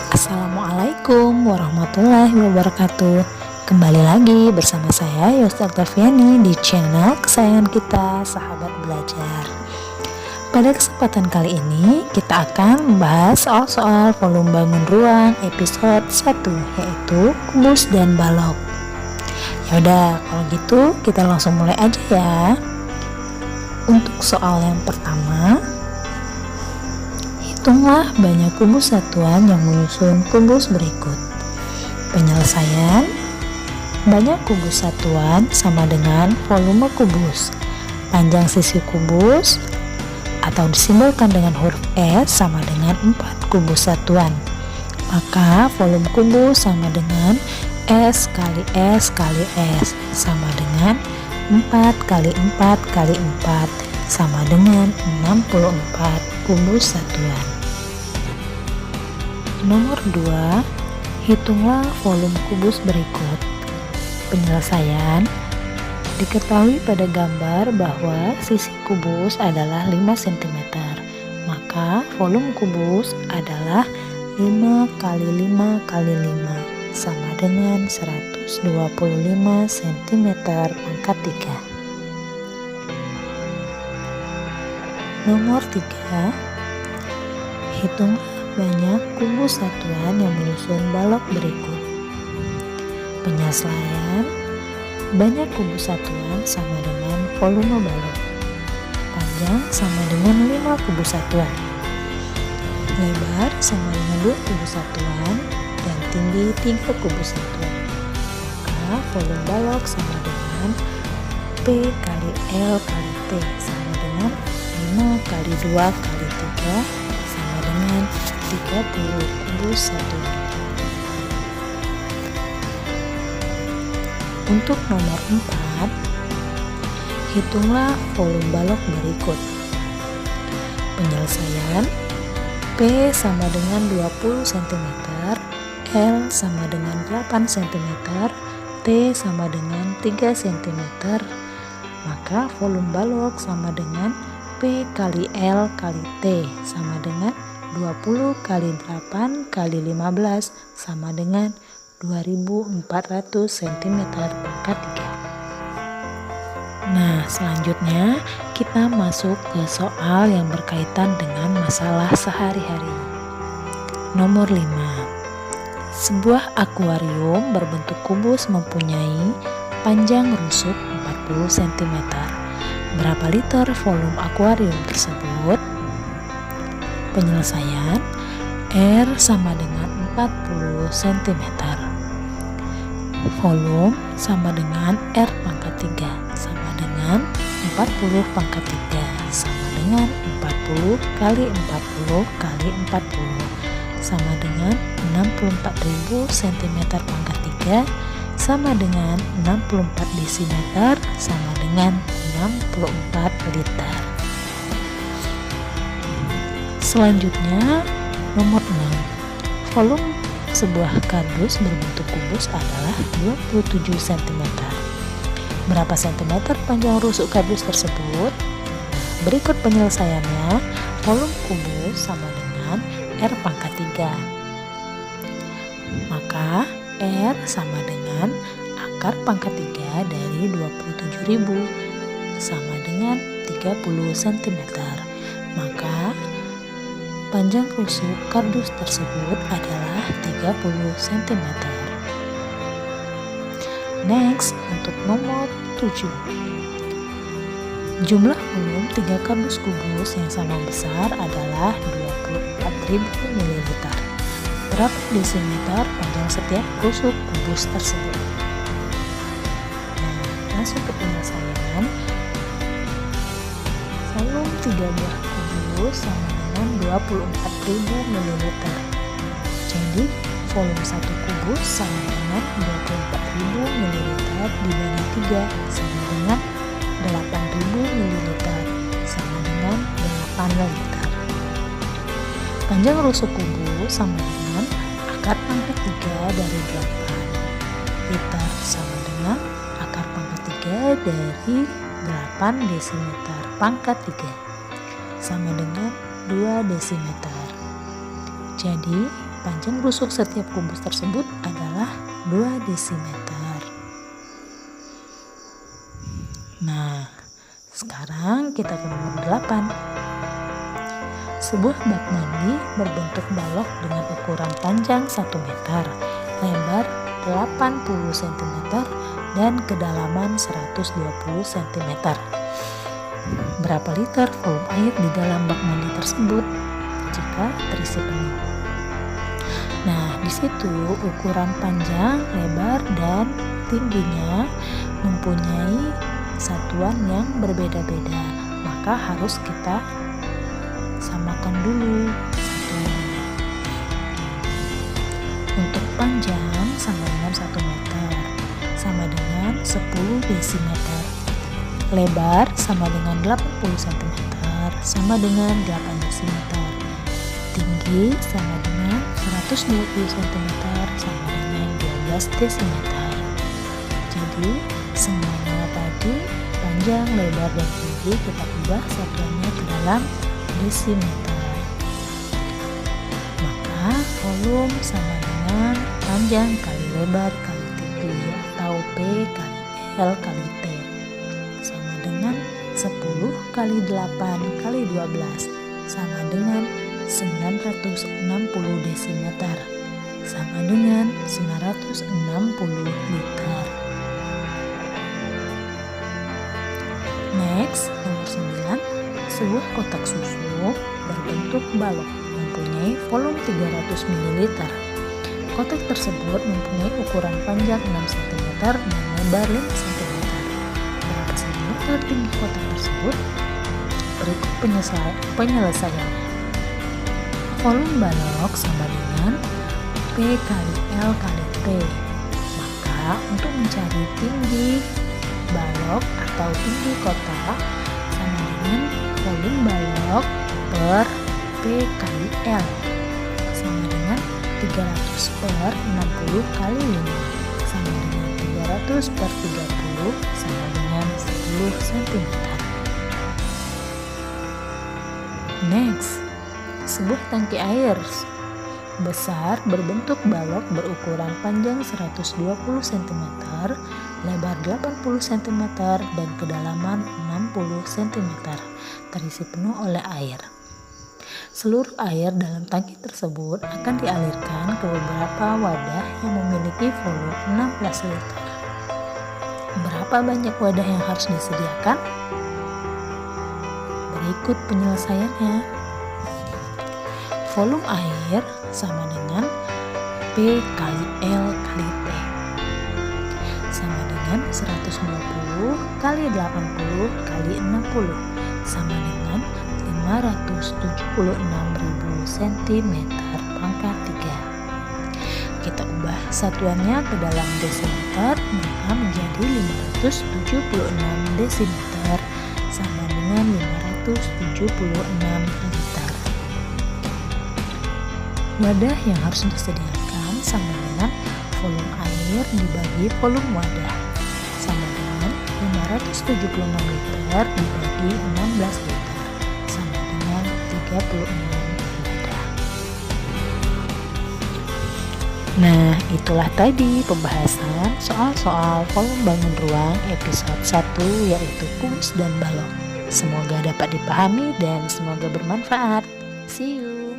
Assalamualaikum warahmatullahi wabarakatuh. Kembali lagi bersama saya Yosta Oktaviani di channel kesayangan kita, Sahabat Belajar. Pada kesempatan kali ini kita akan membahas soal-soal volume bangun ruang episode 1, yaitu kubus dan balok. Yaudah, kalau gitu kita langsung mulai aja ya. Untuk soal yang pertama, hitunglah banyak kubus satuan yang menyusun kubus berikut. Penyelesaian: banyak kubus satuan sama dengan volume kubus. Panjang sisi kubus atau disimbolkan dengan huruf S sama dengan 4 kubus satuan. Maka volume kubus sama dengan S kali S kali S sama dengan 4 kali 4 kali 4 sama dengan 64 kubus satuan. Nomor 2, hitunglah volume kubus berikut. Penyelesaian: diketahui pada gambar bahwa sisi kubus adalah 5 cm, maka volume kubus adalah 5 kali 5 kali 5 sama dengan 125 cm pangkat 3. Nomor 3, hitunglah banyak kubus satuan yang menyusun balok berikut. Penyelesaian: banyak kubus satuan sama dengan volume balok. Panjang sama dengan 5 kubus satuan. Lebar sama dengan 2 kubus satuan dan tinggi 3 kubus satuan. Maka volume balok sama dengan P kali L kali T sama dengan 5 kali 2 kali 3 sama dengan 30 kubus satuan. Untuk nomor 4, hitunglah volume balok berikut. Penyelesaian: P sama dengan 20 cm, L sama dengan 8 cm, T sama dengan 3 cm, maka volume balok sama dengan P kali L kali T sama dengan 20 kali 8 kali 15 sama dengan 2400 cm pangkat 3. Nah, selanjutnya kita masuk ke soal yang berkaitan dengan masalah sehari-hari. Nomor 5. Sebuah akuarium berbentuk kubus mempunyai panjang rusuk 40 cm. Berapa liter volume akuarium tersebut? Penyelesaian: R sama dengan 40 cm. Volume sama dengan R pangkat 3 sama dengan 40 pangkat 3 sama dengan 40 kali 40 kali 40 sama dengan 64.000 cm pangkat 3 sama dengan 64 desimeter sama dengan 64 liter. Selanjutnya nomor 6, volume sebuah kardus berbentuk kubus adalah 27 cm. Berapa cm panjang rusuk kardus tersebut? Berikut penyelesaiannya. Volume kubus sama dengan R pangkat 3, maka R sama dengan akar pangkat 3 dari 27.000 sama dengan 30 cm, maka panjang rusuk kardus tersebut adalah 30 cm. Next, untuk nomor 7, jumlah volume 3 kardus kubus yang sama besar adalah 24.000 ml. Berapa desimeter panjang setiap rusuk kubus tersebut? Nah, langsung ke penyelesaian. Volume 3 buah kubus sama dengan 24.000 ml. Jadi volume 1 kubus sama dengan 24.000 ml dibagi 3 sama dengan 8.000 ml sama dengan 8 liter. Panjang rusuk kubus sama dengan akar pangkat 3 dari 8 liter sama dengan akar pangkat 3 dari 8 desimeter pangkat 3 sama dengan 2 desimeter. Jadi, panjang rusuk setiap kubus tersebut adalah 2 desimeter. Nah, sekarang kita ke nomor 8. Sebuah bak mandi berbentuk balok dengan ukuran panjang 1 meter, lebar 80 cm, dan kedalaman 120 cm. Berapa liter volume air di dalam bak mandi tersebut jika terisi penuh? Nah, di situ ukuran panjang, lebar, dan tingginya mempunyai satuan yang berbeda-beda, maka harus kita samakan dulu satuannya. Untuk panjang sama dengan 1 meter, sama dengan 10 desimeter. Lebar sama dengan 80 cm, sama dengan 8 desimeter. Tinggi sama dengan 120 cm, sama dengan 12 desimeter. Jadi semuanya tadi panjang, lebar, dan tinggi kita ubah satuannya ke dalam desimeter. Maka volume sama dengan panjang kali lebar kali tinggi, atau P kali L kali T, sama dengan 10 kali 8 kali 12, sama dengan 960 desimeter, sama dengan 960 liter. Next, nomor 9. Sebuah kotak susu berbentuk balok mempunyai volume 300 ml. Kotak tersebut mempunyai ukuran panjang 6 cm dan lebar 5 cm. Berapa cm tinggi kotak tersebut? Berikut penyelesaiannya. Volume balok sama dengan P kali L kali T. Maka untuk mencari tinggi balok atau tinggi kotak sama dengan volume balok per P kali L, sama dengan 300 per 60 kali 5, sama dengan 300 per 30, sama dengan 10 cm. Next, sebuah tangki air besar berbentuk balok berukuran panjang 120 cm, lebar 80 cm, dan kedalaman 60 cm, terisi penuh oleh air. Seluruh air dalam tangki tersebut akan dialirkan ke beberapa wadah yang memiliki volume 16 liter. Berapa banyak wadah yang harus disediakan? Berikut penyelesaiannya. Volume air sama dengan P kali L kali T, sama dengan 120 kali 80 kali 60, sama dengan 576.000 cm pangkat 3. Kita ubah satuannya ke dalam desimeter, maka menjadi 576 desimeter, sama dengan 576 liter. Wadah yang harus disediakan sama dengan volume air dibagi volume wadah, sama dengan 576 liter dibagi 16 liter, sama dengan 36 wadah. Nah, itulah tadi pembahasan soal-soal volume bangun ruang episode 1, yaitu kubus dan balok. Semoga dapat dipahami dan semoga bermanfaat. See you.